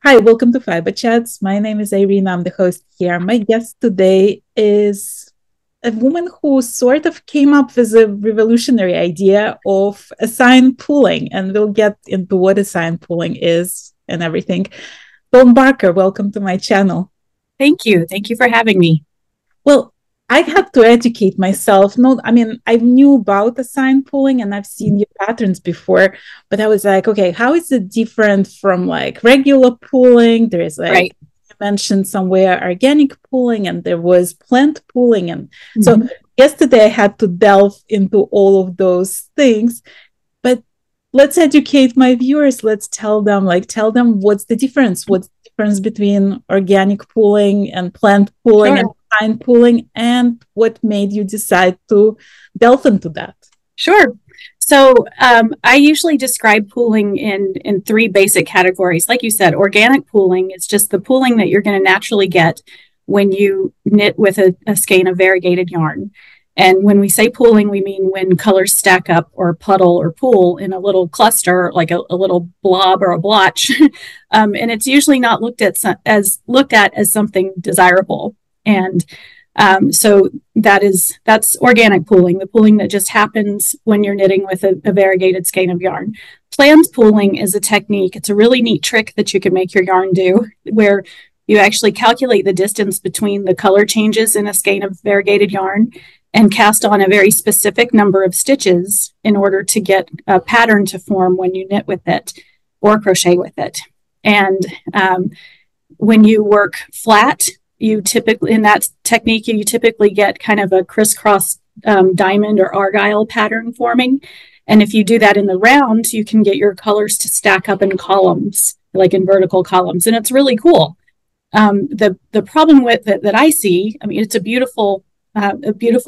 Hi, welcome to Fiberchats. My name is Irina. I'm the host here. My guest today is a woman who sort of came up with a revolutionary idea of assign pooling, and we'll get into what assign pooling is and everything. Dawn Barker, welcome to my channel. Thank you. Thank you for having me. Well, I had to educate myself. No, I mean, I knew about assign pooling and I've seen your patterns before, but I was like, okay, how is it different from like regular pooling? There is like Right. you mentioned somewhere organic pooling and there was plant pooling. And so Mhm. yesterday I had to delve into all of those things. But let's educate my viewers. Let's tell them what's the difference. What's the difference between organic pooling and plant pooling and Sure. fine pooling, and what made you decide to delve into that? Sure. I usually describe pooling in three basic categories. Like you said, organic pooling is just the pooling that you're going to naturally get when you knit with a skein of variegated yarn. And when we say pooling, we mean when colors stack up or puddle or pool in a little cluster, like a little blob or a blotch. And it's usually not looked at as something desirable. And so that's organic pooling, the pooling that just happens when you're knitting with a variegated skein of yarn. Planned pooling is a technique. It's a really neat trick that you can make your yarn do, where you actually calculate the distance between the color changes in a skein of variegated yarn and cast on a very specific number of stitches in order to get a pattern to form when you knit with it or crochet with it. And when you work flat, you typically, in that technique, you typically get kind of a crisscross diamond or argyle pattern forming. And if you do that in the round, you can get your colors to stack up in columns, like in vertical columns. And it's really cool. The problem with it that I see, I mean, it's a beautiful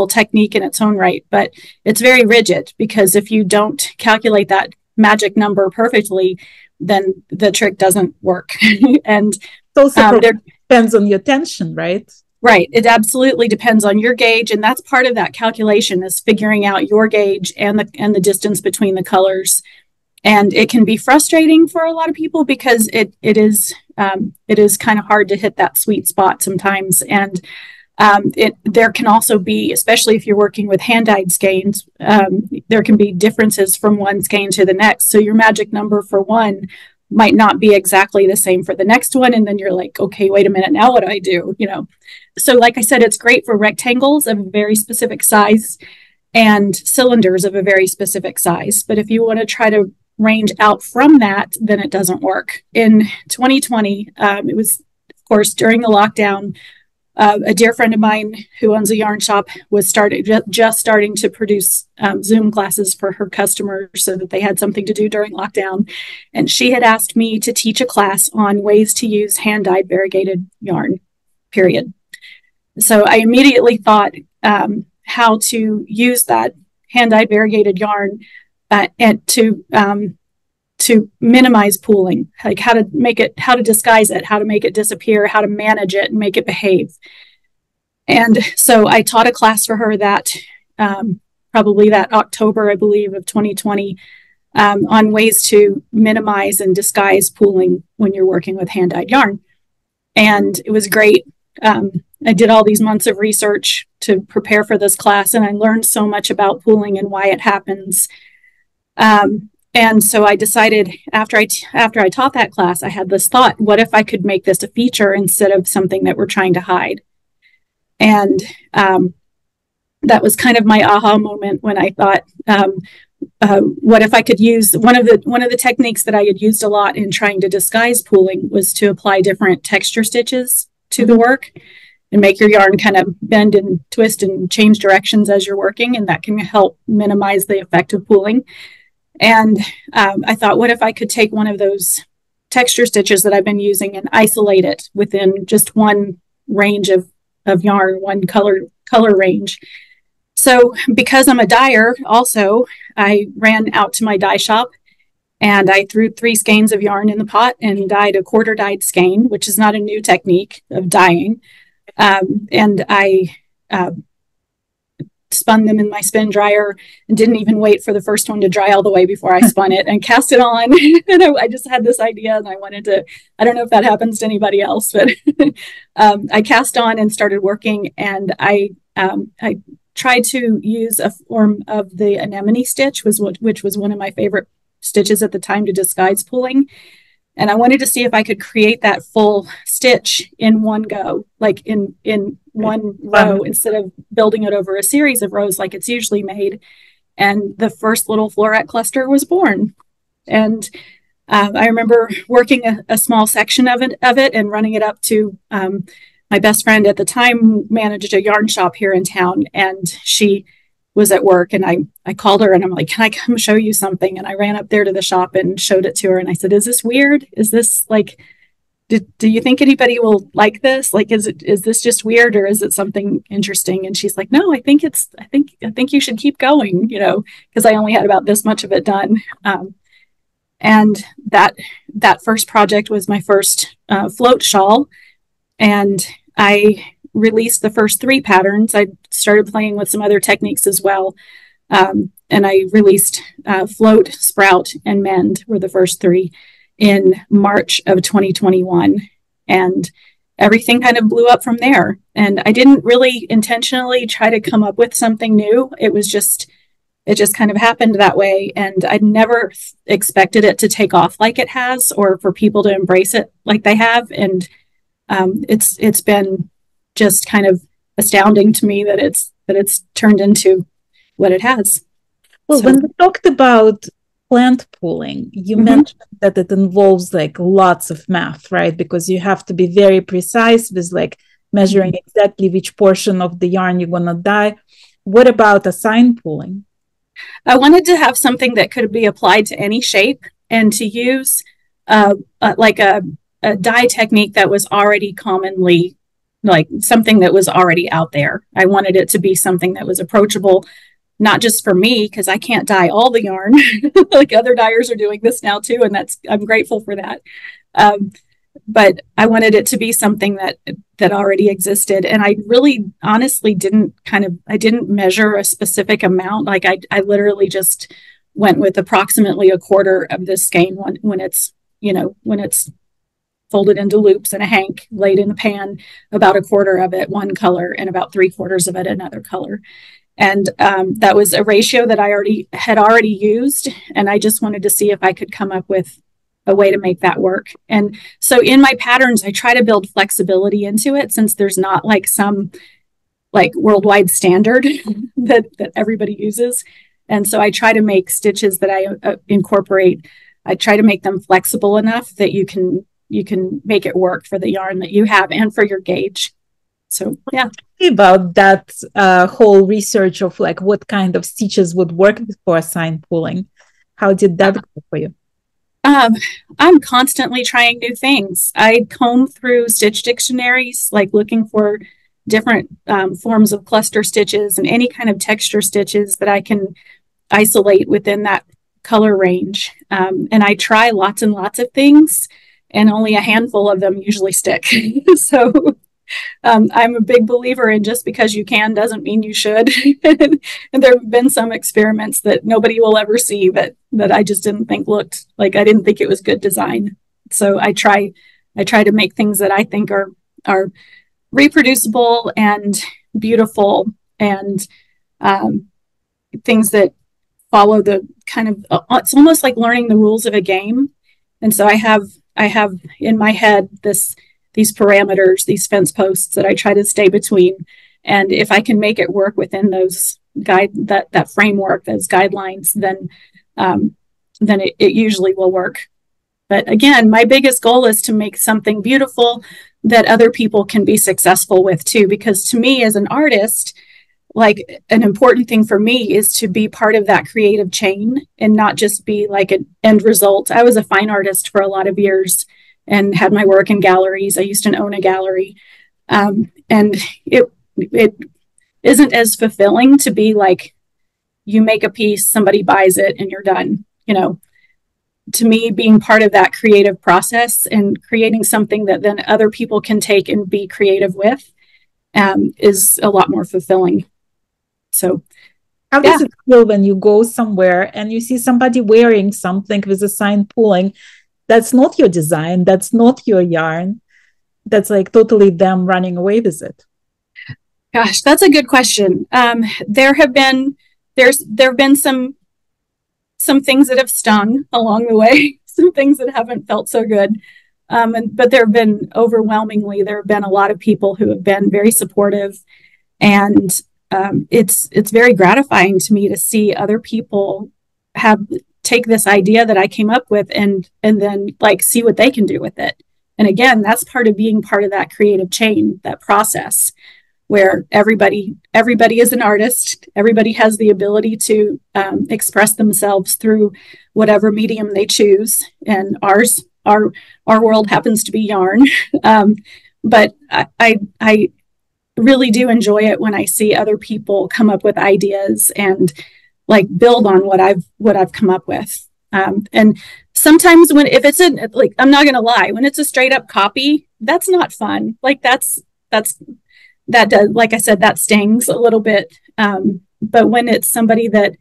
technique in its own right, but it's very rigid, because if you don't calculate that magic number perfectly, then the trick doesn't work. And It also there depends on your tension, right? Right. It absolutely depends on your gauge, and that's part of that calculation, is figuring out your gauge and the distance between the colors. And it can be frustrating for a lot of people, because it is kind of hard to hit that sweet spot sometimes. And there can also be, especially if you're working with hand dyed skeins, there can be differences from one skein to the next. So your magic number for one might not be exactly the same for the next one, and then you're like, okay, wait a minute, now what do I do? So like I said, it's great for rectangles of a very specific size and cylinders of a very specific size. But if you want to try to range out from that, then it doesn't work. In 2020, it was, of course, during the lockdown. A dear friend of mine who owns a yarn shop was just starting to produce Zoom classes for her customers so that they had something to do during lockdown. And she had asked me to teach a class on ways to use hand-dyed variegated yarn, period. So I immediately thought how to use that hand-dyed variegated yarn and to minimize pooling, like how to disguise it, how to make it disappear, how to manage it and make it behave. And so I taught a class for her that probably that October, I believe, of 2020, on ways to minimize and disguise pooling when you're working with hand-dyed yarn. And it was great. I did all these months of research to prepare for this class, and I learned so much about pooling and why it happens. And so I decided, after I taught that class, I had this thought: what if I could make this a feature instead of something that we're trying to hide? And that was kind of my aha moment, when I thought, what if I could use one of the techniques that I had used a lot in trying to disguise pooling was to apply different texture stitches to the work and make your yarn kind of bend and twist and change directions as you're working, and that can help minimize the effect of pooling. And I thought, what if I could take one of those texture stitches that I've been using and isolate it within just one range of yarn, one color range. So because I'm a dyer also, I ran out to my dye shop and I threw 3 skeins of yarn in the pot and dyed a quarter dyed skein, which is not a new technique of dyeing. And I spun them in my spin dryer and didn't even wait for the first one to dry all the way before I spun it and cast it on. And I just had this idea and I wanted to, I don't know if that happens to anybody else, but I cast on and started working, and I tried to use a form of the anemone stitch, which was one of my favorite stitches at the time to disguise pulling. And I wanted to see if I could create that full stitch in one go, like in one row, instead of building it over a series of rows like it's usually made. And the first little floret cluster was born. And I remember working a small section of it and running it up to my best friend at the time managed a yarn shop here in town, and she was at work, and I called her and I'm like, can I come show you something? And I ran up there to the shop and showed it to her. And I said, is this weird? Is this like, do you think anybody will like this? Like, is this just weird, or is it something interesting? And she's like, no, I think you should keep going, you know, because I only had about this much of it done. And that first project was my first float shawl. And I released the first 3 patterns. I started playing with some other techniques as well. And I released Float, Sprout, and Mend were the first 3 in March of 2021. And everything kind of blew up from there. And I didn't really intentionally try to come up with something new. It just kind of happened that way. And I never expected it to take off like it has, or for people to embrace it like they have. And it's been just kind of astounding to me that it's turned into what it has. Well, when we talked about plant pooling, you mentioned that it involves like lots of math, right? Because you have to be very precise with like measuring exactly which portion of the yarn you're gonna dye. What about assign pooling? I wanted to have something that could be applied to any shape, and to use like a dye technique that was already commonly, like something that was already out there. I wanted it to be something that was approachable, not just for me, because I can't dye all the yarn. Like other dyers are doing this now too, and I'm grateful for that. But I wanted it to be something that already existed. And I really honestly didn't measure a specific amount. Like I literally just went with approximately a quarter of this skein when it's folded into loops in a hank, laid in a pan, about a quarter of it one color and about 3/4 of it another color. And that was a ratio that I had already used. And I just wanted to see if I could come up with a way to make that work. And so in my patterns, I try to build flexibility into it, since there's not like some like worldwide standard that everybody uses. And so I try to make stitches that I incorporate. I try to make them flexible enough that you can make it work for the yarn that you have and for your gauge. So, yeah. About that whole research of like what kind of stitches would work for assign pooling. How did that go for you? I'm constantly trying new things. I comb through stitch dictionaries, like looking for different forms of cluster stitches and any kind of texture stitches that I can isolate within that color range. And I try lots and lots of things, and only a handful of them usually stick. So I'm a big believer in just because you can doesn't mean you should. And there have been some experiments that nobody will ever see that I just didn't think looked like, I didn't think it was good design. So I try to make things that I think are reproducible and beautiful, and things that follow the kind of, it's almost like learning the rules of a game. And so I have in my head these parameters, these fence posts that I try to stay between. And if I can make it work within those that framework, those guidelines, then it usually will work. But again, my biggest goal is to make something beautiful that other people can be successful with too. Because to me, as an artist, like an important thing for me is to be part of that creative chain and not just be like an end result. I was a fine artist for a lot of years and had my work in galleries. I used to own a gallery. And it isn't as fulfilling to be like, you make a piece, somebody buys it, and you're done. You know, to me, being part of that creative process and creating something that then other people can take and be creative with is a lot more fulfilling. So How yeah. does it feel when you go somewhere and you see somebody wearing something with a sign pulling? That's not your design. That's not your yarn. That's like totally them running away with it. Gosh, that's a good question. There have been some things that have stung along the way, some things that haven't felt so good. But there have been there have been a lot of people who have been very supportive, and it's very gratifying to me to see other people have take this idea that I came up with and then like see what they can do with it. And again, that's part of being part of that creative chain, that process where everybody is an artist. Everybody has the ability to express themselves through whatever medium they choose, and our world happens to be yarn. But I really do enjoy it when I see other people come up with ideas and like build on what I've come up with. And sometimes if it's like, I'm not gonna lie, when it's a straight up copy, that's not fun. Like that does, like I said, that stings a little bit. But when it's somebody that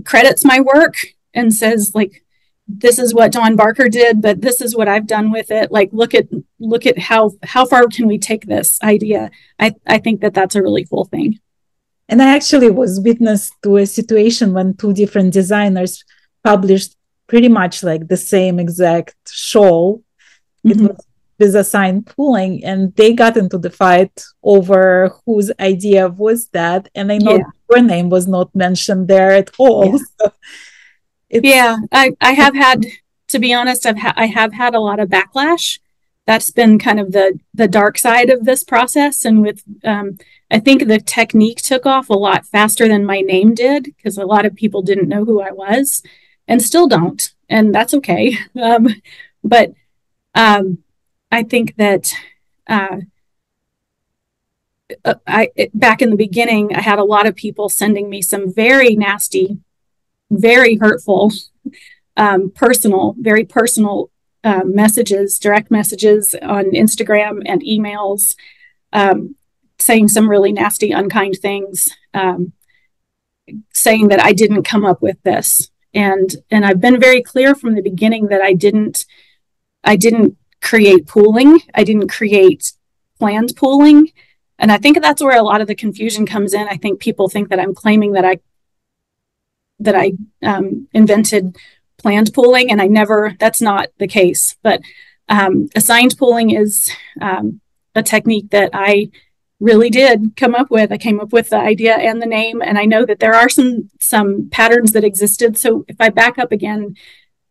credits my work and says like, this is what Dawn Barker did, but this is what I've done with it. Like, look at how far can we take this idea? I think that's a really cool thing. And I actually was witness to a situation when two different designers published pretty much like the same exact shawl. It was with a sign pulling, and they got into the fight over whose idea was that. And I know your name was not mentioned there at all. Yeah. So I have had, to be honest, I have had a lot of backlash. That's been kind of the dark side of this process. And with, I think the technique took off a lot faster than my name did, because a lot of people didn't know who I was and still don't. And that's okay. But I think that back in the beginning, I had a lot of people sending me some very nasty, very hurtful, very personal messages, direct messages on Instagram and emails, saying some really nasty, unkind things, saying that I didn't come up with this. And I've been very clear from the beginning that I didn't create pooling. I didn't create planned pooling. And I think that's where a lot of the confusion comes in. I think people think that I'm claiming that I invented planned pooling, and that's not the case. But assigned pooling is a technique that I really did come up with. I came up with the idea and the name, and I know that there are some patterns that existed. So if I back up again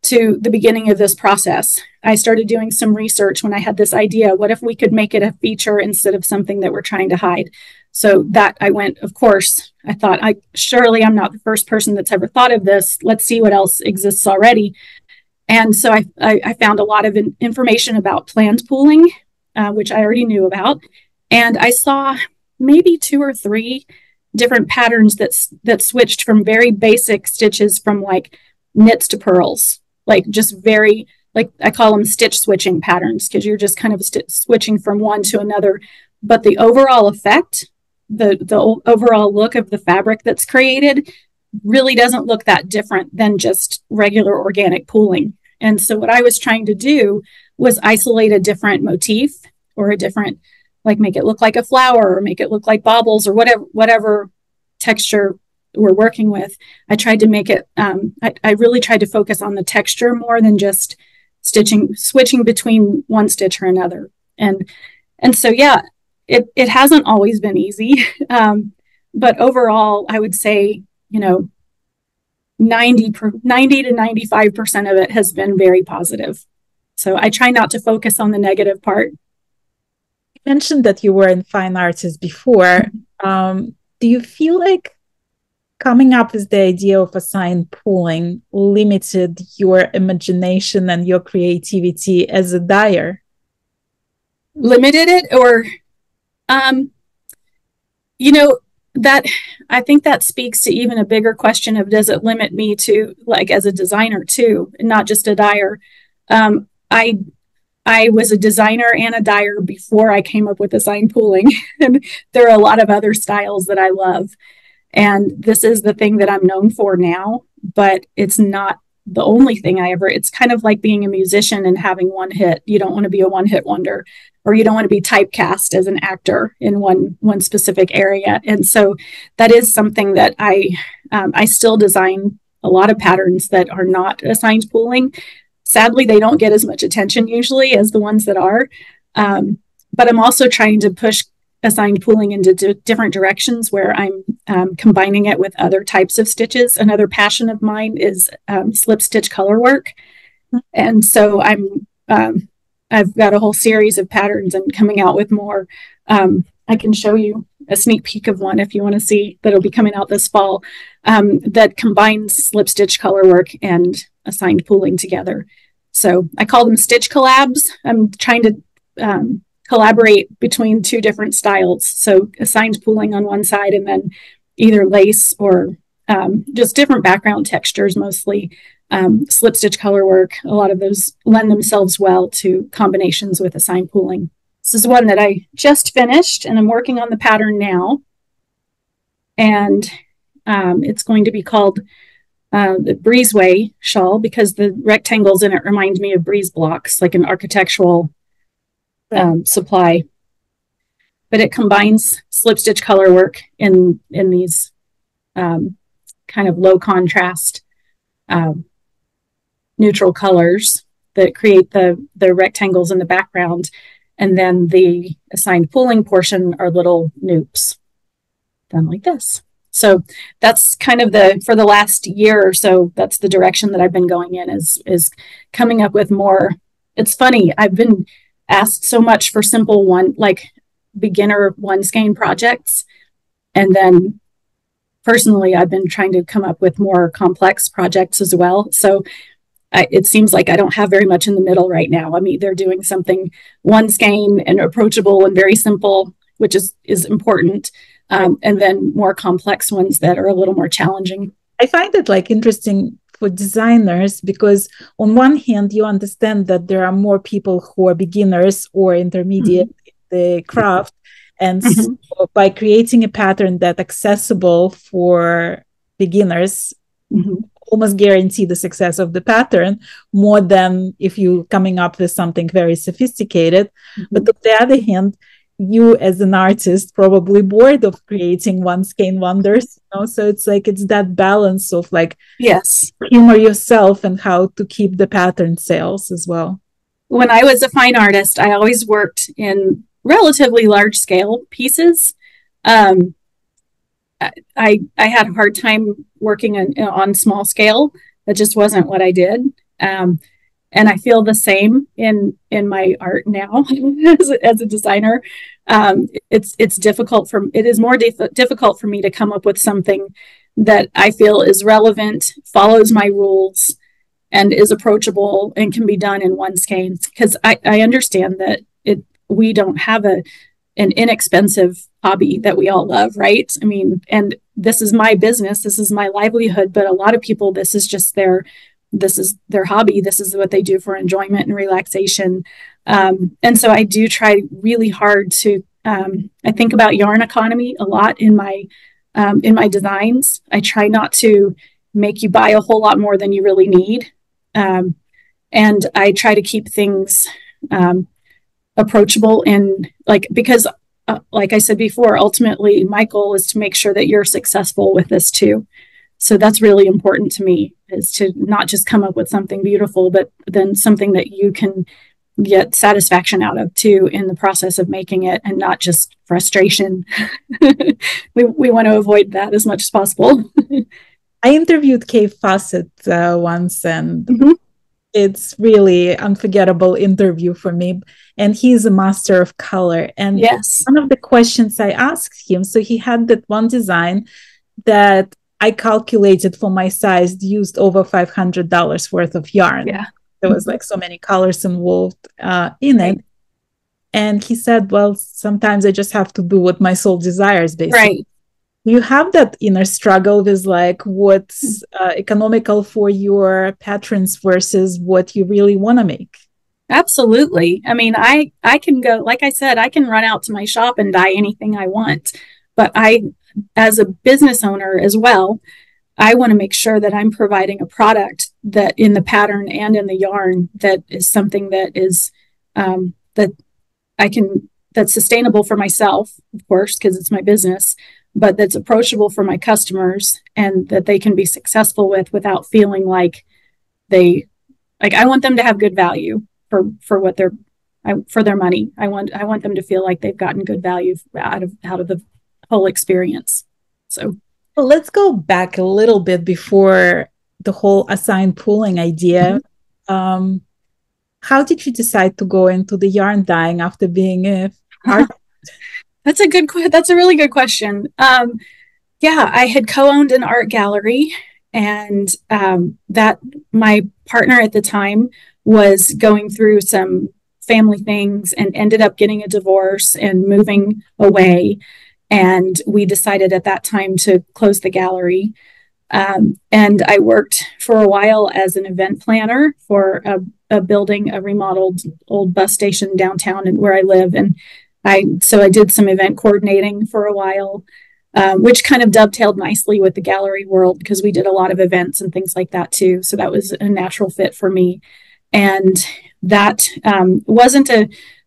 to the beginning of this process, I started doing some research when I had this idea. What if we could make it a feature instead of something that we're trying to hide? So that I went, of course, I thought, surely I'm not the first person that's ever thought of this. Let's see what else exists already. And so I found a lot of information about planned pooling, which I already knew about. And I saw maybe 2 or 3 different patterns that switched from very basic stitches from like knits to purls, like just very, like I call them stitch switching patterns, because you're just kind of switching from one to another. But the overall effect, the overall look of the fabric that's created really doesn't look that different than just regular organic pooling. And so what I was trying to do was isolate a different motif, or a different, like make it look like a flower, or make it look like baubles, or whatever texture we're working with. I tried to make it, I really tried to focus on the texture more than just switching between one stitch or another. And so, yeah, it hasn't always been easy. But overall, I would say, 90 to 95% of it has been very positive. So I try not to focus on the negative part. You mentioned that you were in fine arts before. Do you feel like coming up with the idea of assigned pooling limited your imagination and your creativity as a dyer? Limited it, or that I think that speaks to even a bigger question of, does it limit me to, like, as a designer too, and not just a dyer? I was a designer and a dyer before I came up with assigned pooling, and there are a lot of other styles that I love. And this is the thing that I'm known for now, but it's not the only thing it's kind of like being a musician and having one hit. You don't want to be a one hit wonder, or you don't want to be typecast as an actor in one specific area. And so that is something that I still design a lot of patterns that are not assigned pooling. Sadly, they don't get as much attention usually as the ones that are. But I'm also trying to push assigned pooling into different directions where I'm combining it with other types of stitches. Another passion of mine is slip stitch color work. And so I've got a whole series of patterns and coming out with more. I can show you a sneak peek of one if you want to see, that'll be coming out this fall, that combines slip stitch color work and assigned pooling together. So I call them stitch collabs. I'm trying to collaborate between two different styles. So assigned pooling on one side, and then either lace or just different background textures, mostly slip stitch color work. A lot of those lend themselves well to combinations with assigned pooling. This is one that I just finished, and I'm working on the pattern now. And it's going to be called the breezeway shawl, because the rectangles in it remind me of breeze blocks, like an architectural supply. But it combines slip stitch color work in these kind of low contrast neutral colors that create the rectangles in the background. And then the assigned pooling portion are little noops done like this. So that's kind of for the last year or so, that's the direction that I've been going in, is coming up with more. It's funny, I've been asked so much for simple beginner one skein projects. And then personally, I've been trying to come up with more complex projects as well. So it seems like I don't have very much in the middle right now. I'm either doing something one skein and approachable and very simple, which is important, and then more complex ones that are a little more challenging. I find it interesting for designers, because on one hand, you understand that there are more people who are beginners or intermediate in the craft. And so by creating a pattern that's accessible for beginners, almost guarantee the success of the pattern more than if you coming up with something very sophisticated. But on the other hand, you as an artist probably bored of creating one skein wonders, so it's that balance of yes, humor yourself and how to keep the pattern sales as well. When I was a fine artist, I always worked in relatively large scale pieces. I had a hard time working on small scale. That just wasn't what I did. And I feel the same in my art now as a designer. It's difficult it is more difficult for me to come up with something that I feel is relevant, follows my rules, and is approachable and can be done in one skein. Because I understand that we don't have an inexpensive hobby that we all love, right? I mean, and this is my business, this is my livelihood, but a lot of people, this is their hobby. This is what they do for enjoyment and relaxation. And so I do try really hard to, I think about yarn economy a lot in my designs. I try not to make you buy a whole lot more than you really need. And I try to keep things approachable and because like I said before, ultimately my goal is to make sure that you're successful with this too. So that's really important to me, is to not just come up with something beautiful, but then something that you can get satisfaction out of too in the process of making it, and not just frustration. we want to avoid that as much as possible. I interviewed Facet once, and it's really unforgettable interview for me. And he's a master of color. And yes, one of the questions I asked him, so he had that one design that I calculated for my size, used over $500 worth of yarn. Yeah. There was so many colors involved in it. And he said, well, sometimes I just have to do what my soul desires, basically. Right. You have that inner struggle with what's economical for your patrons versus what you really want to make. Absolutely. I mean, I can go, like I said, I can run out to my shop and dye anything I want, but I as a business owner as well, I want to make sure that I'm providing a product that in the pattern and in the yarn that is something that is that I can that's sustainable for myself, of course, because it's my business, but that's approachable for my customers and that they can be successful with without feeling like they like I want them to have good value for what they're for their money. I want them to feel like they've gotten good value out of the whole experience. So well, let's go back a little bit before the whole assigned pooling idea. Um, how did you decide to go into the yarn dyeing after being a art? that's a really good question. Yeah, I had co-owned an art gallery, and that my partner at the time was going through some family things and ended up getting a divorce and moving away. And we decided at that time to close the gallery. And I worked for a while as an event planner for a building, a remodeled old bus station downtown and where I live. And I did some event coordinating for a while, which kind of dovetailed nicely with the gallery world because we did a lot of events and things like that too. So that was a natural fit for me. And that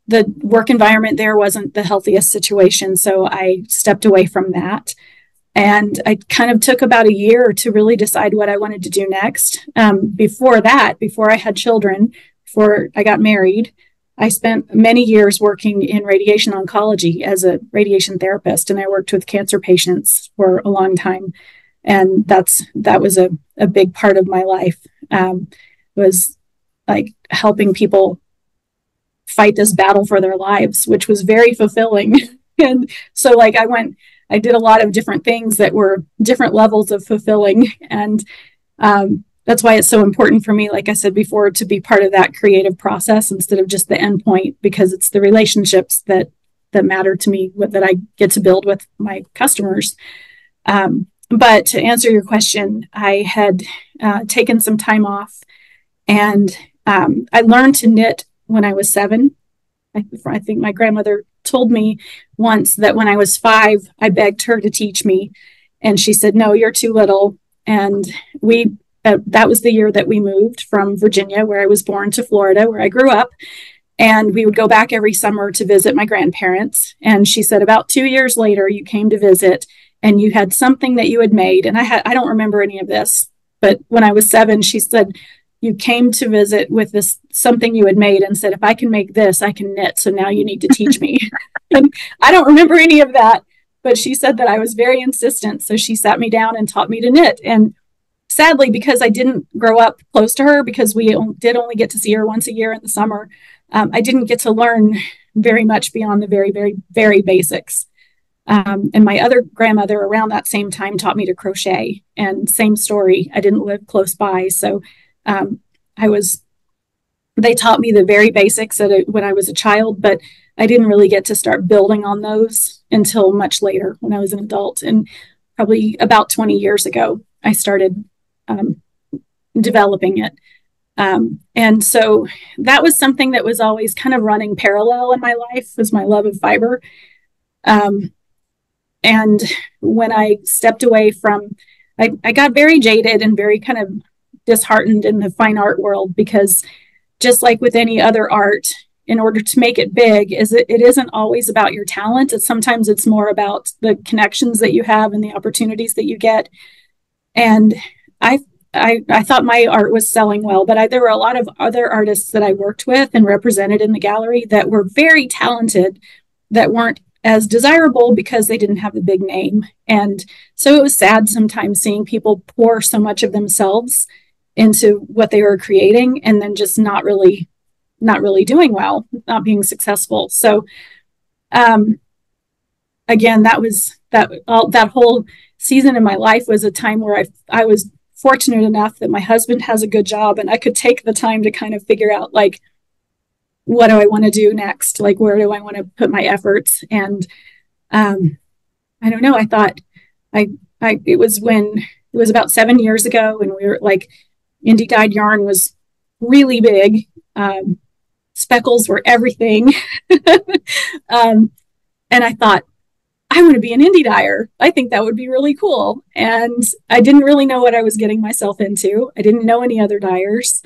the work environment there wasn't the healthiest situation. So I stepped away from that. And I kind of took about a year to really decide what I wanted to do next. Before I had children, before I got married, I spent many years working in radiation oncology as a radiation therapist, and I worked with cancer patients for a long time. And that was a big part of my life, was like helping people fight this battle for their lives, which was very fulfilling. And so like I did a lot of different things that were different levels of fulfilling. And that's why it's so important for me, like I said before, to be part of that creative process instead of just the end point, because it's the relationships that matter to me, that I get to build with my customers. But to answer your question, I had taken some time off, and I learned to knit when I was 7. I think my grandmother told me once that when I was 5, I begged her to teach me. And she said, no, you're too little. And that was the year that we moved from Virginia, where I was born, to Florida, where I grew up. And we would go back every summer to visit my grandparents. And she said, about 2 years later, you came to visit and you had something that you had made. And I don't remember any of this, but when I was 7, she said, you came to visit with this something you had made and said, if I can make this, I can knit. So now you need to teach me. And I don't remember any of that, but she said that I was very insistent. So she sat me down and taught me to knit. And sadly, because I didn't grow up close to her, because we did only get to see her once a year in the summer, I didn't get to learn very much beyond the very, very, very basics. And my other grandmother around that same time taught me to crochet, and same story. I didn't live close by. So they taught me the very basics when I was a child, but I didn't really get to start building on those until much later when I was an adult. And probably about 20 years ago, I started developing it. And so that was something that was always kind of running parallel in my life, was my love of fiber. And when I stepped away from, I got very jaded and very kind of disheartened in the fine art world, because just like with any other art, in order to make it big, it isn't always about your talent. Sometimes it's more about the connections that you have and the opportunities that you get. And I thought my art was selling well, but there were a lot of other artists that I worked with and represented in the gallery that were very talented, that weren't as desirable because they didn't have the big name. And so it was sad sometimes seeing people pour so much of themselves into what they were creating and then just not really doing well, not being successful. So again, that whole season in my life was a time where I was fortunate enough that my husband has a good job, and I could take the time to kind of figure out, like, what do I want to do next? Like, where do I want to put my efforts? And I don't know. I thought it was about 7 years ago, and we were like, indie dyed yarn was really big. Speckles were everything. And I thought, I want to be an indie dyer. I think that would be really cool. And I didn't really know what I was getting myself into. I didn't know any other dyers.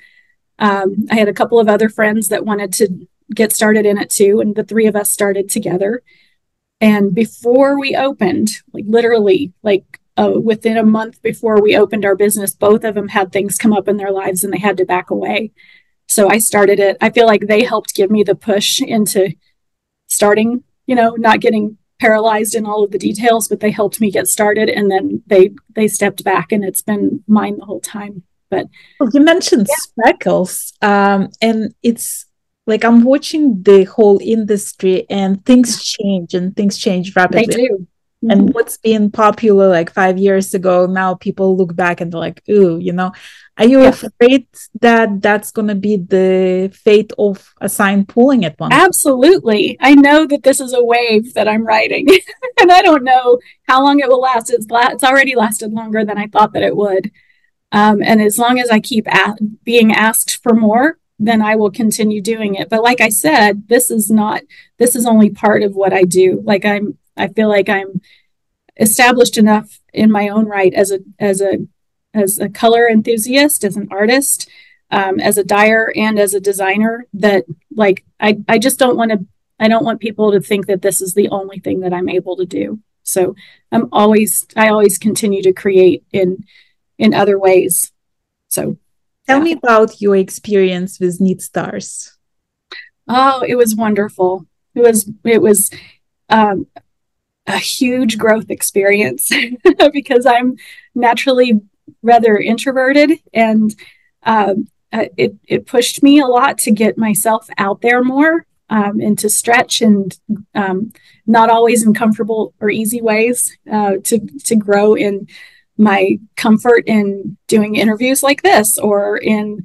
I had a couple of other friends that wanted to get started in it too. And the three of us started together. And before we opened, like literally, like within a month before we opened our business, both of them had things come up in their lives and they had to back away. So I started it. I feel like they helped give me the push into starting, not getting paralyzed in all of the details, but they helped me get started. And then they stepped back, and it's been mine the whole time. But well, you mentioned speckles, and it's like I'm watching the whole industry, and things change rapidly. They do. Mm-hmm. And what's been popular like 5 years ago, now people look back and they're like, ooh, are you afraid that that's going to be the fate of a sign pulling at one? Absolutely. I know that this is a wave that I'm riding, and I don't know how long it will last. It's already lasted longer than I thought that it would. And as long as I keep being asked for more, then I will continue doing it. But like I said, this is only part of what I do. Like I feel like I'm established enough in my own right as a color enthusiast, as an artist, as a dyer, and as a designer, that like I just don't want people to think that this is the only thing that I'm able to do. So I always continue to create in other ways. So tell me about your experience with Knit Stars. Oh, it was wonderful. It was a huge growth experience because I'm naturally rather introverted, and it pushed me a lot to get myself out there more, and to stretch, and not always in comfortable or easy ways, to grow in my comfort in doing interviews like this, or in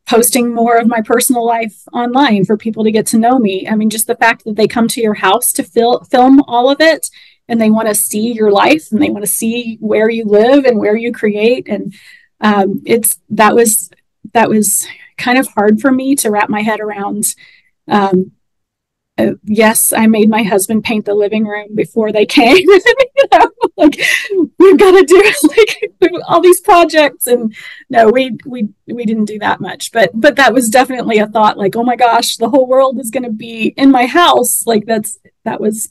posting more of my personal life online for people to get to know me. I mean, just the fact that they come to your house to film all of it, and they want to see your life, and they want to see where you live and where you create. And that was kind of hard for me to wrap my head around. Yes, I made my husband paint the living room before they came. Like, we've got to do like all these projects, and no, we didn't do that much. But that was definitely a thought. Like, oh my gosh, the whole world is going to be in my house. Like that was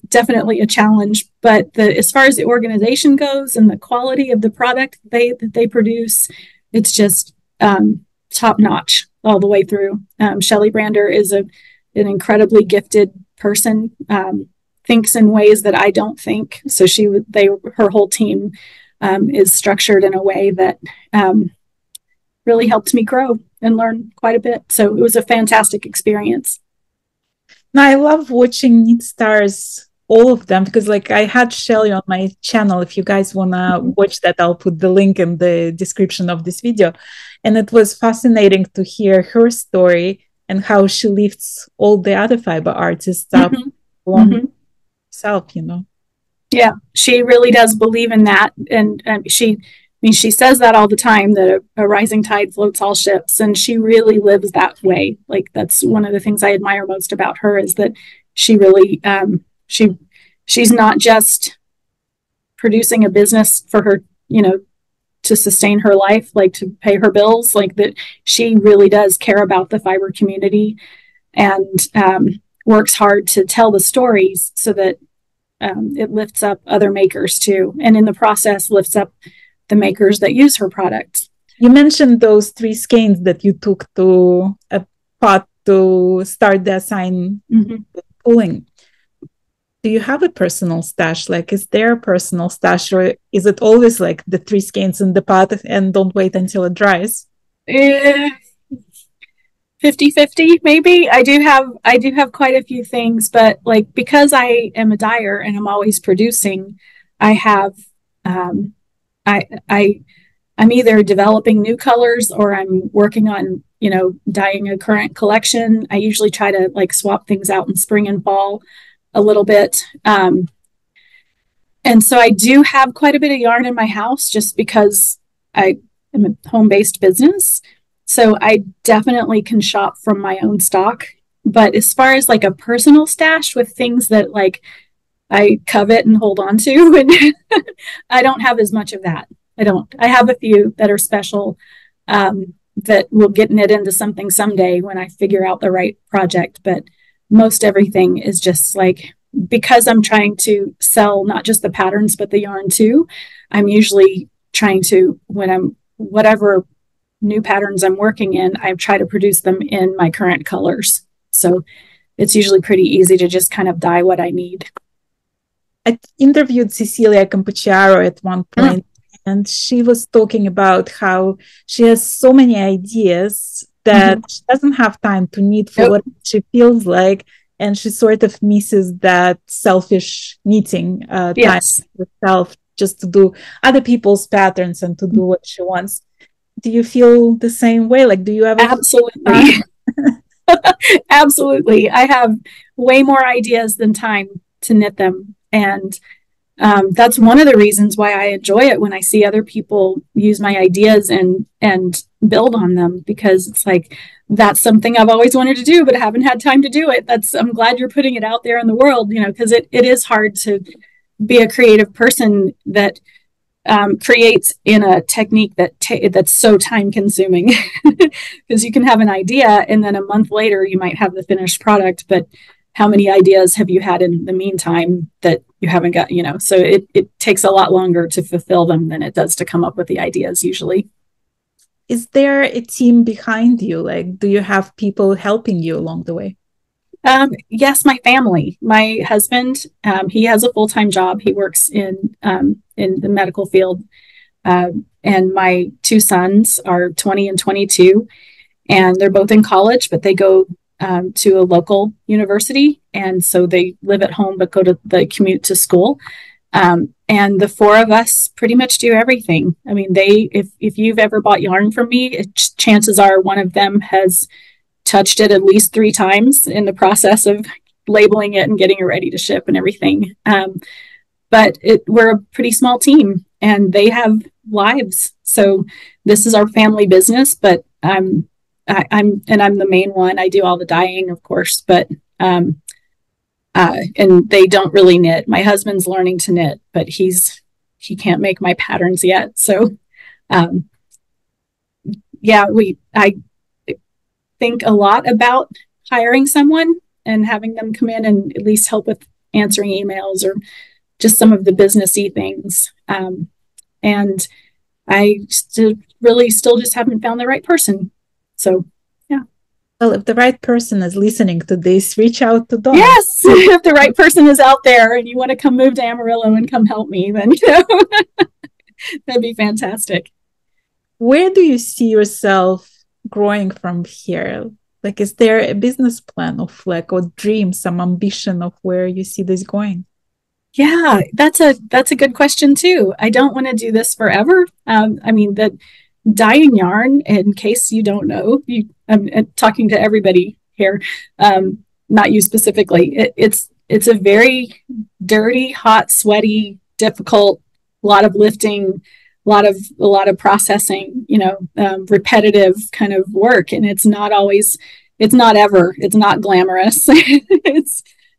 definitely a challenge. But as far as the organization goes and the quality of the product that they produce, it's just top notch all the way through. Shelley Brander is an incredibly gifted person, thinks in ways that I don't think. So her whole team is structured in a way that really helped me grow and learn quite a bit. So it was a fantastic experience. Now, I love watching Knit Stars, all of them, because like I had Shelley on my channel. If you guys want to watch that, I'll put the link in the description of this video. And it was fascinating to hear her story and how she lifts all the other fiber artists up along herself, Yeah, she really does believe in that. And she says that all the time, that a rising tide floats all ships. And she really lives that way. Like, that's one of the things I admire most about her, is that she really, she's not just producing a business for her, to sustain her life, like to pay her bills, like that. She really does care about the fiber community, and works hard to tell the stories so that it lifts up other makers too, and in the process lifts up the makers that use her product. You mentioned those 3 skeins that you took to a pot to start the sign pulling. Do you have a personal stash? Like, is there a personal stash, or is it always like the 3 skeins in the pot and don't wait until it dries? 50-50 maybe. I do have quite a few things, but like, because I am a dyer and I'm always producing, I have I'm either developing new colors, or I'm working on dyeing a current collection. I usually try to like swap things out in spring and fall a little bit. And so I do have quite a bit of yarn in my house, just because I am a home-based business. So I definitely can shop from my own stock, But as far as like a personal stash with things that like I covet and hold on to, and I don't have as much of that. I don't. I have a few that are special, that will get knit into something someday when I figure out the right project. But most everything is just like, because I'm trying to sell not just the patterns but the yarn too. I'm usually trying to, when I'm whatever new patterns I'm working in, I try to produce them in my current colors. So it's usually pretty easy to just kind of dye what I need. I interviewed Cecilia Campuchiaro at one point, and she was talking about how she has so many ideas that she doesn't have time to knit for what she feels like, and she sort of misses that selfish knitting time herself, just to do other people's patterns and to do what she wants. Do you feel the same way? Like, do you ever? Absolutely. Absolutely. I have way more ideas than time to knit them. And that's one of the reasons why I enjoy it when I see other people use my ideas and build on them, because it's like, that's something I've always wanted to do, but I haven't had time to do it. I'm glad you're putting it out there in the world, because it is hard to be a creative person that creates in a technique that's so time consuming, because you can have an idea and then a month later you might have the finished product, but how many ideas have you had in the meantime that you haven't got, so it takes a lot longer to fulfill them than it does to come up with the ideas usually. Is there a team behind you? Like, do you have people helping you along the way? Yes, my family. My husband, he has a full-time job. He works in the medical field. And my two sons are 20 and 22, and they're both in college, but they go to a local university. And so they live at home, but they commute to school. And the four of us pretty much do everything. I mean, if you've ever bought yarn from me, chances are one of them has touched it at least 3 times in the process of labeling it and getting it ready to ship and everything. But we're a pretty small team, and they have lives. So this is our family business, but I'm the main one. I do all the dyeing, of course, but and they don't really knit. My husband's learning to knit, but he can't make my patterns yet. So I think a lot about hiring someone and having them come in and at least help with answering emails or just some of the businessy things. And I still just haven't found the right person. So, yeah. Well, if the right person is listening to this, reach out to Dawn. Yes, if the right person is out there and you want to come move to Amarillo and come help me, then that'd be fantastic. Where do you see yourself growing from here? Like, is there a business plan of like, or dream, some ambition of where you see this going? Yeah, that's a good question too. I don't want to do this forever. I mean, that dyeing yarn, in case you don't know, I'm talking to everybody here, not you specifically. It's a very dirty, hot, sweaty, difficult, lot of lifting, a lot of processing, repetitive kind of work, and it's not glamorous.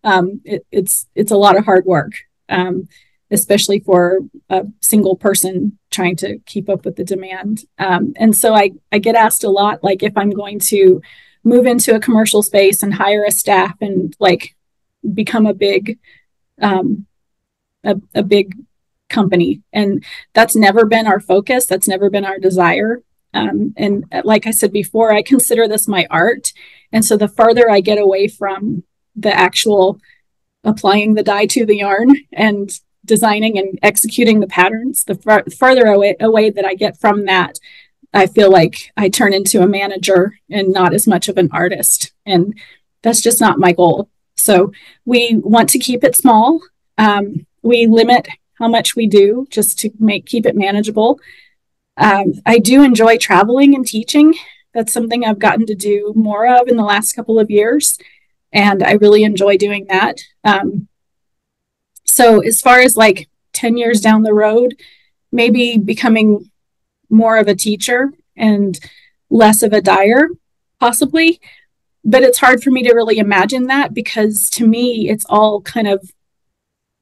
It's a lot of hard work, especially for a single person trying to keep up with the demand. And so I get asked a lot, like, if I'm going to move into a commercial space and hire a staff and like become a big company. And that's never been our focus. That's never been our desire. And like I said before, I consider this my art. And so the farther I get away from the actual applying the dye to the yarn and designing and executing the patterns, the farther away that I get from that, I feel like I turn into a manager and not as much of an artist. And that's just not my goal. So we want to keep it small. We limit how much we do just to keep it manageable. I do enjoy traveling and teaching. That's something I've gotten to do more of in the last couple of years, and I really enjoy doing that. So as far as like 10 years down the road, maybe becoming more of a teacher and less of a dyer, possibly. but it's hard for me to really imagine that, because to me, it's all kind of,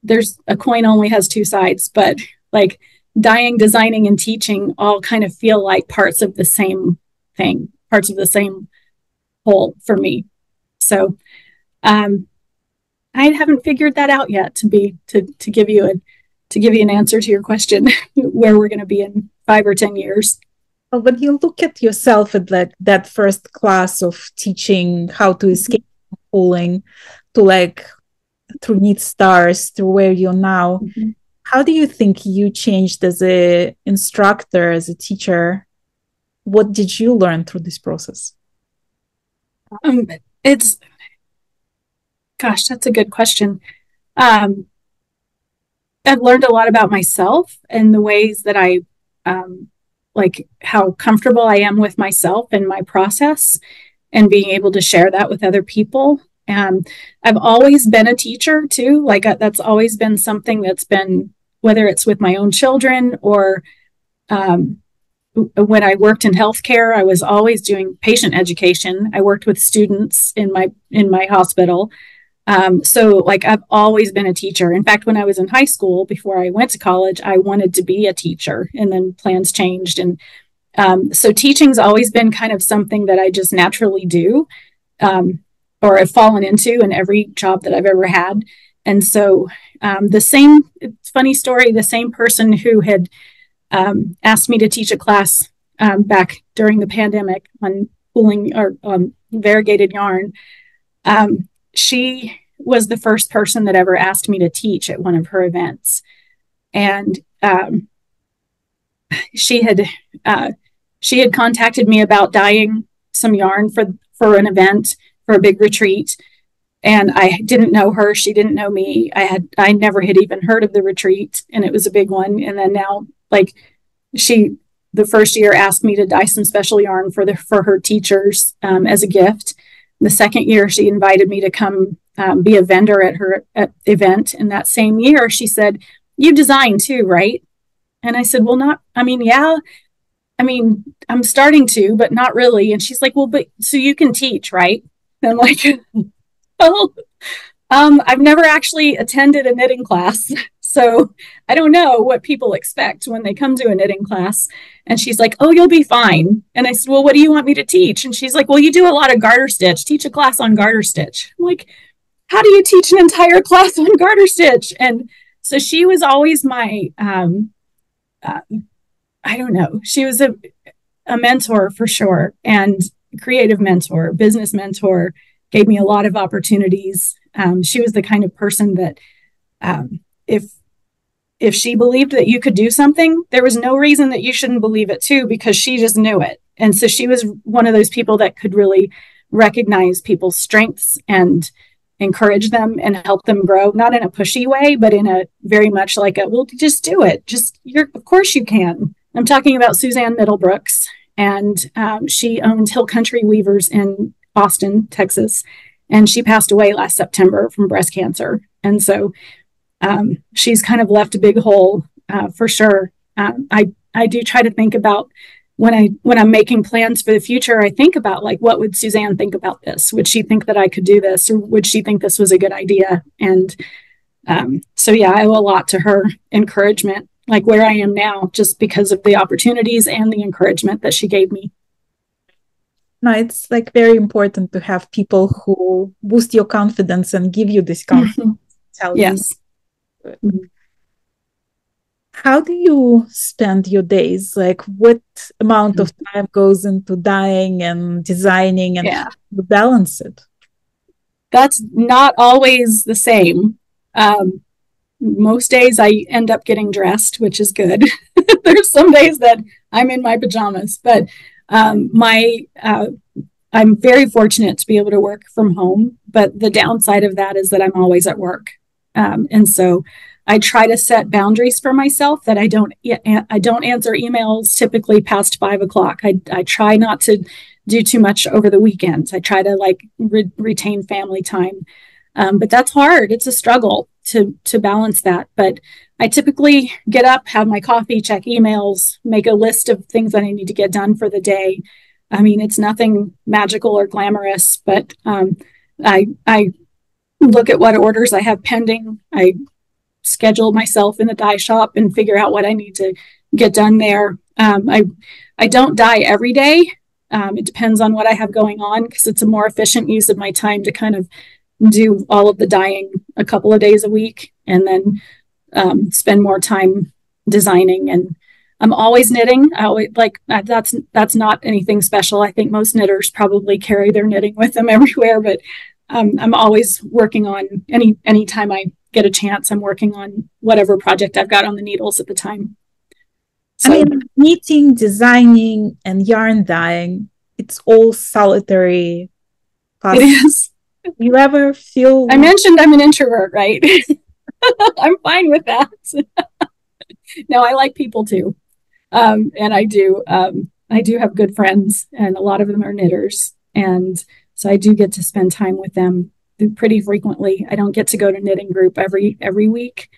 there's a coin only has two sides, but like dyeing, designing, and teaching all kind of feel like parts of the same thing, parts of the same whole for me. So I haven't figured that out yet to give you an answer to your question where we're going to be in 5 or 10 years. Well, when you look at yourself at that first class of teaching how to escape pulling to like through Neat Stars to where you're now, how do you think you changed as a instructor, as a teacher? What did you learn through this process? That's a good question. I've learned a lot about myself and the ways that I like how comfortable I am with myself and my process, and being able to share that with other people. I've always been a teacher too. Like that's always been something that's been, whether it's with my own children or when I worked in healthcare, I was always doing patient education. I worked with students in my hospital. So like I've always been a teacher. In fact, when I was in high school, before I went to college, I wanted to be a teacher, and then plans changed. And so teaching's always been kind of something that I just naturally do, or have fallen into in every job that I've ever had. And so it's funny story, the same person who had asked me to teach a class back during the pandemic on pooling or variegated yarn, she was the first person that ever asked me to teach at one of her events. And she had contacted me about dyeing some yarn for an event, for a big retreat. And I didn't know her. She didn't know me. I never had even heard of the retreat, and it was a big one. And then now, like, the first year asked me to dye some special yarn for her teachers as a gift. The second year, she invited me to come be a vendor at her event. And that same year, she said, "You design too, right?" And I said, "Well, yeah. I'm starting to, but not really." And she's like, "Well, but so you can teach, right?" And I'm like, "Well, I've never actually attended a knitting class, so I don't know what people expect when they come to a knitting class." And she's like, "Oh, you'll be fine." And I said, "Well, what do you want me to teach?" And she's like, "Well, you do a lot of garter stitch. Teach a class on garter stitch." I'm like, "How do you teach an entire class on garter stitch?" And so she was always my, I don't know, she was a mentor for sure, and creative mentor, business mentor, gave me a lot of opportunities. She was the kind of person that if she believed that you could do something, there was no reason that you shouldn't believe it too, because she just knew it. And so she was one of those people that could really recognize people's strengths and encourage them and help them grow, not in a pushy way, but in a very much like well, just do it. Of course you can. I'm talking about Suzanne Middlebrooks, and she owned Hill Country Weavers in Austin, Texas, and she passed away last September from breast cancer. And so she's kind of left a big hole for sure. I do try to think about when I'm making plans for the future, I think about like, what would Suzanne think about this? Would she think that I could do this, or would she think this was a good idea? And so yeah, I owe a lot to her encouragement, like where I am now, just because of the opportunities and the encouragement that she gave me. No, it's like very important to have people who boost your confidence and give you this confidence. Yes. How do you spend your days? Like, what amount of time goes into dyeing and designing, and how do you balance it? That's not always the same. Most days I end up getting dressed, which is good. There's some days that I'm in my pajamas, but I'm very fortunate to be able to work from home. But the downside of that is that I'm always at work. And so I try to set boundaries for myself, that I don't answer emails typically past 5 o'clock. I try not to do too much over the weekends. I try to retain family time. But that's hard. It's a struggle to balance that. But I typically get up, have my coffee, check emails, make a list of things that I need to get done for the day. I mean, it's nothing magical or glamorous, but I look at what orders I have pending. I schedule myself in the dye shop and figure out what I need to get done there. I don't dye every day. It depends on what I have going on because it's a more efficient use of my time to kind of do all of the dyeing a couple of days a week and then spend more time designing. And I'm always knitting. I always like that's not anything special. I think most knitters probably carry their knitting with them everywhere, but I'm always working on anytime I get a chance, I'm working on whatever project I've got on the needles at the time. So, I mean, knitting, designing, and yarn dyeing, it's all solitary process. It is. You ever feel... I mentioned I'm an introvert, right? I'm fine with that. No, I like people too. And I do have good friends, and a lot of them are knitters. And so I do get to spend time with them pretty frequently. I don't get to go to knitting group every week,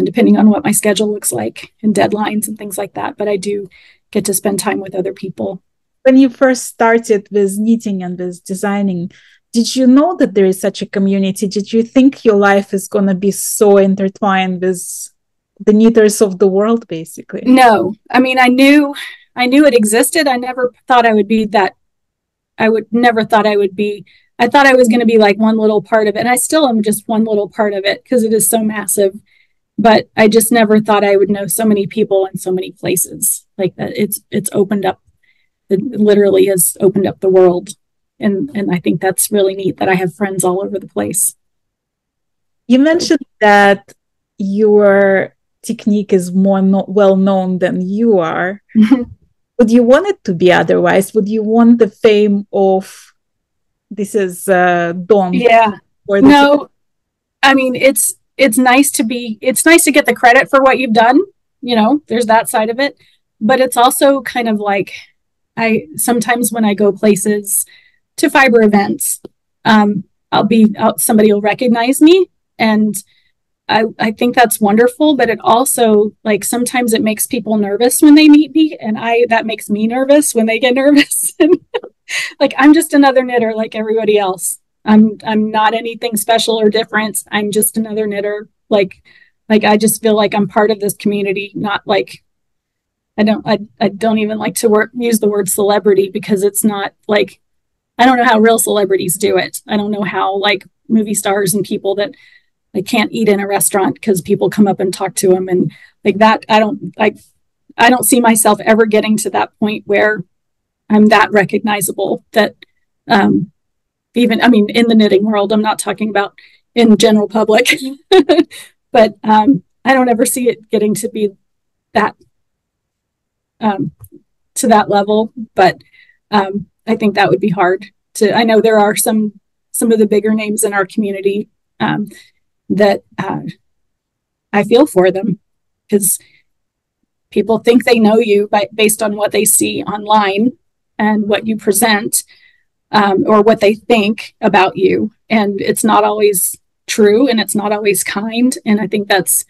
depending on what my schedule looks like and deadlines and things like that. But I do get to spend time with other people. When you first started with knitting and with designing, did you know that there is such a community? Did you think your life is going to be so intertwined with the knitters of the world, basically? No. I mean, I knew it existed. I never thought I would be that. I thought I was going to be like one little part of it. And I still am just one little part of it because it is so massive. But I just never thought I would know so many people in so many places like that. It's opened up. It literally has opened up the world. And I think that's really neat that I have friends all over the place. You mentioned that your technique is more well known than you are. Would you want it to be otherwise? Would you want the fame of this is Dawn? Yeah. No, I mean, it's nice to get the credit for what you've done. You know, there's that side of it. But it's also kind of like sometimes when I go places to fiber events, somebody will recognize me, and I think that's wonderful, but it also like sometimes it makes people nervous when they meet me, and that makes me nervous when they get nervous. Like I'm just another knitter like everybody else. I'm not anything special or different. I'm just another knitter. Like I just feel like I'm part of this community, not like I don't even like to use the word celebrity because it's not like I don't know how real celebrities do it. I don't know how like movie stars and people that I can't eat in a restaurant because people come up and talk to them and like that. I don't see myself ever getting to that point where I'm that recognizable that even, I mean, in the knitting world, I'm not talking about in the general public, but I don't ever see it getting to be that to that level. But I think that would be hard I know there are some of the bigger names in our community that I feel for them because people think they know you based on what they see online and what you present or what they think about you. And it's not always true and it's not always kind. And I think that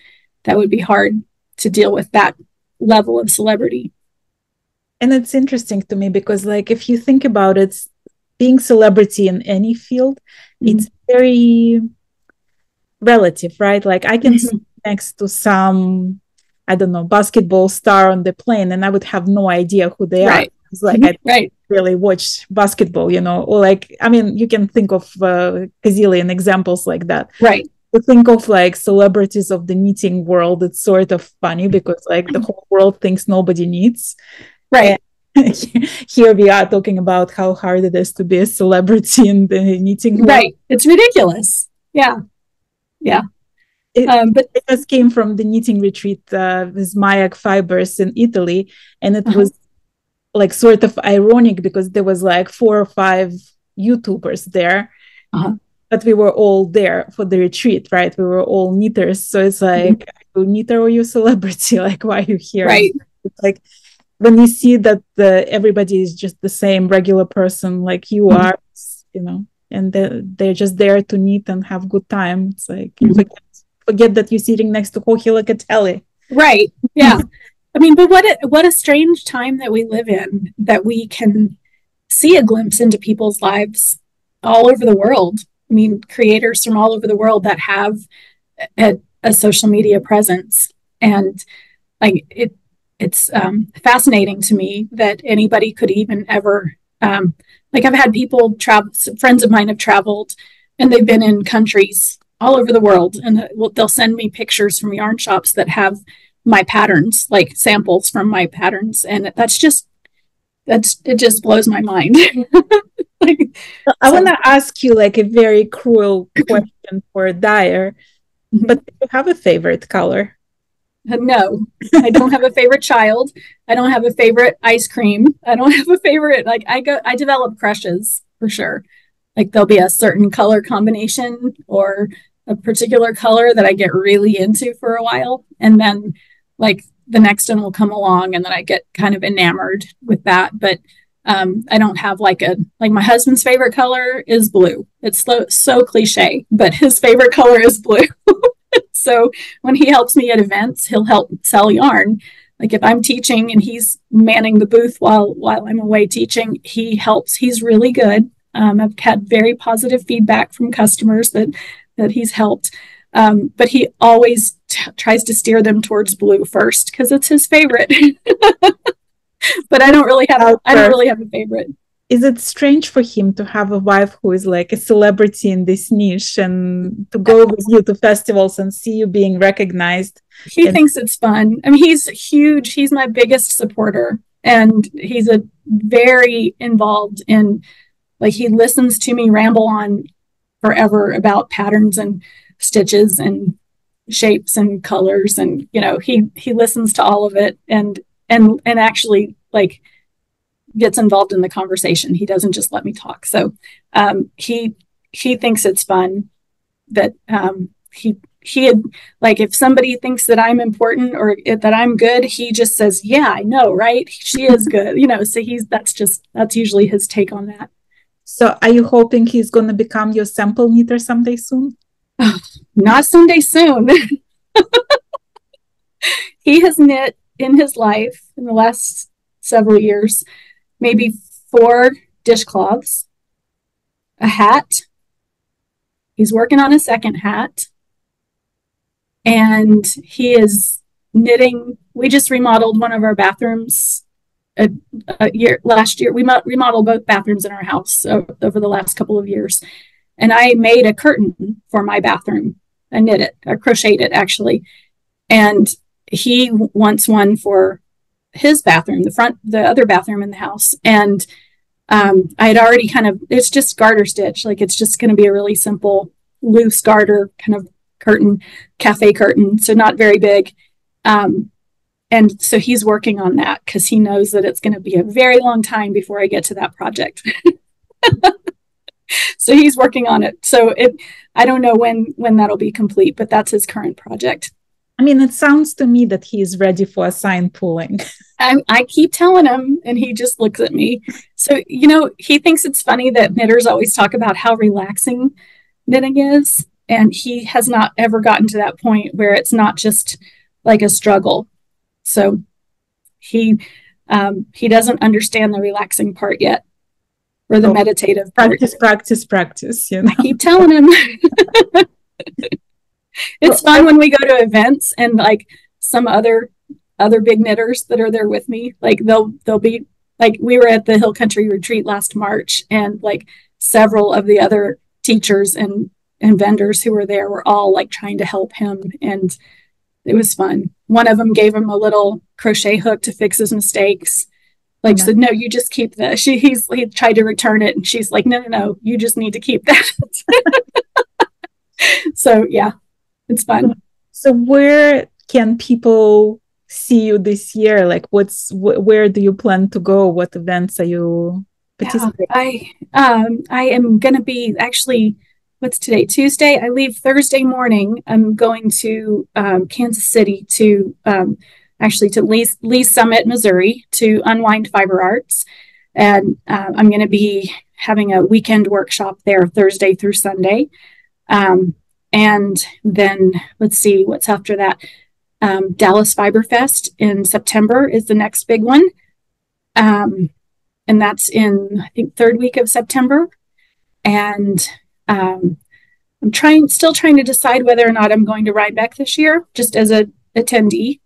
would be hard to deal with that level of celebrity. And it's interesting to me because like if you think about it, being celebrity in any field, it's very relative, right? Like I can sit next to some, I don't know, basketball star on the plane and I would have no idea who they are. It's like I don't really watch basketball, you know, or like, I mean, you can think of a gazillion examples like that. Right. To think of like celebrities of the knitting world, it's sort of funny because like the whole world thinks nobody knits. Right. And here we are talking about how hard it is to be a celebrity in the knitting world. Right. It's ridiculous. Yeah. Yeah. But it just came from the knitting retreat with Mayak Fibers in Italy. And it was like sort of ironic because there was like 4 or 5 YouTubers there. But we were all there for the retreat, right? We were all knitters. So it's like, are you a knitter or you a celebrity? Like, why are you here? Right. It's like, when you see that everybody is just the same regular person like you are, you know, and they're just there to knit and have good time. It's like, you forget that you're sitting next to Jorge Locatelli. Right. Yeah. I mean, but what a strange time that we live in, that we can see a glimpse into people's lives all over the world. I mean, creators from all over the world that have a social media presence. And like it's fascinating to me that anybody could even ever, like I've had people travel, friends of mine have traveled and they've been in countries all over the world, and they'll send me pictures from yarn shops that have my patterns, like samples from my patterns. And it just blows my mind. Like, I want to ask you like a very cruel question for a dyer, but do you have a favorite color? No, I don't have a favorite child. I don't have a favorite ice cream. I don't have a favorite, like I develop crushes for sure. Like there'll be a certain color combination or a particular color that I get really into for a while. And then like the next one will come along and then I get kind of enamored with that. But I don't have like my husband's favorite color is blue. It's so cliche, but his favorite color is blue. So when he helps me at events, he'll help sell yarn. Like if I'm teaching and he's manning the booth while I'm away teaching, he helps. He's really good. I've had very positive feedback from customers that he's helped. But he always tries to steer them towards blue first because it's his favorite. But I don't really have a favorite. Is it strange for him to have a wife who is like a celebrity in this niche and to go with you to festivals and see you being recognized? He thinks it's fun. I mean, he's huge. He's my biggest supporter, and he's a very involved in, like, he listens to me ramble on forever about patterns and stitches and shapes and colors, and he listens to all of it and actually like gets involved in the conversation. He doesn't just let me talk. So he thinks it's fun that he had, like, if somebody thinks that I'm important or that I'm good, he just says, yeah, I know, right? She is good, so that's usually his take on that. So are you hoping he's going to become your sample knitter someday soon? Not someday soon. He has knit in his life in the last several years, maybe 4 dishcloths, a hat. He's working on a second hat. And he is knitting. We just remodeled one of our bathrooms last year. We remodeled both bathrooms in our house over the last couple of years. And I made a curtain for my bathroom. I knit it, I crocheted it actually. And he wants one for his bathroom, the other bathroom in the house. And I had already it's just garter stitch. Like, it's just going to be a really simple loose garter kind of curtain, cafe curtain. So not very big. And so he's working on that because he knows that it's going to be a very long time before I get to that project. So he's working on it. So I don't know when that'll be complete, but that's his current project. I mean, it sounds to me that he's ready for a sign pulling. I keep telling him, and he just looks at me. So, he thinks it's funny that knitters always talk about how relaxing knitting is. And he has not ever gotten to that point where it's not just like a struggle. So he doesn't understand the relaxing part yet, or the meditative part. Practice. I keep telling him. It's fun when we go to events and like some other big knitters that are there with me. Like they'll be like, we were at the Hill Country retreat last March, and like several of the other teachers and vendors who were there were all like trying to help him, and it was fun. One of them gave him a little crochet hook to fix his mistakes. Like, said, no, you just keep that. He tried to return it, and she's like, no, you just need to keep that. So yeah, it's fun. So where can people see you this year? Like, where do you plan to go? What events are you participating? I am going to be actually, what's today? Tuesday. I leave Thursday morning. I'm going to Kansas City to Lee's Summit, Missouri, to unwind fiber arts. And I'm going to be having a weekend workshop there Thursday through Sunday. And then let's see what's after that. Dallas Fiber Fest in September is the next big one. and that's in, I think, third week of September. And I'm still trying to decide whether or not I'm going to Rhinebeck this year, just as a attendee.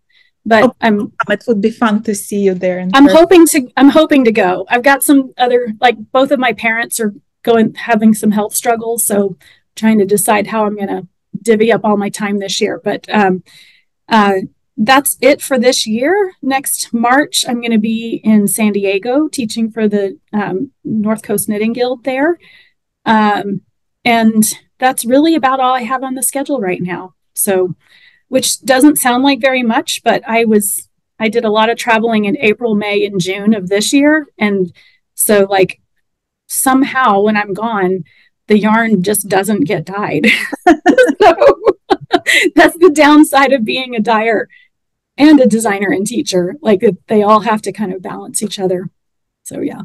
But it would be fun to see you there. I'm hoping to go. I've got some other, like both of my parents are having some health struggles, so I'm trying to decide how I'm going to divvy up all my time this year. But that's it for this year. Next March, I'm going to be in San Diego teaching for the North Coast Knitting Guild there. And that's really about all I have on the schedule right now. So, which doesn't sound like very much, but I did a lot of traveling in April, May, and June of this year. And so like somehow when I'm gone, the yarn just doesn't get dyed. So that's the downside of being a dyer and a designer and teacher. Like they all have to kind of balance each other. So yeah.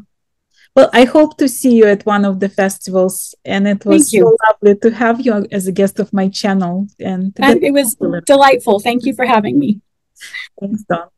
Well, I hope to see you at one of the festivals, and it was so lovely to have you as a guest of my channel. And it was delightful. Thank you for having me. Thanks, Dawn.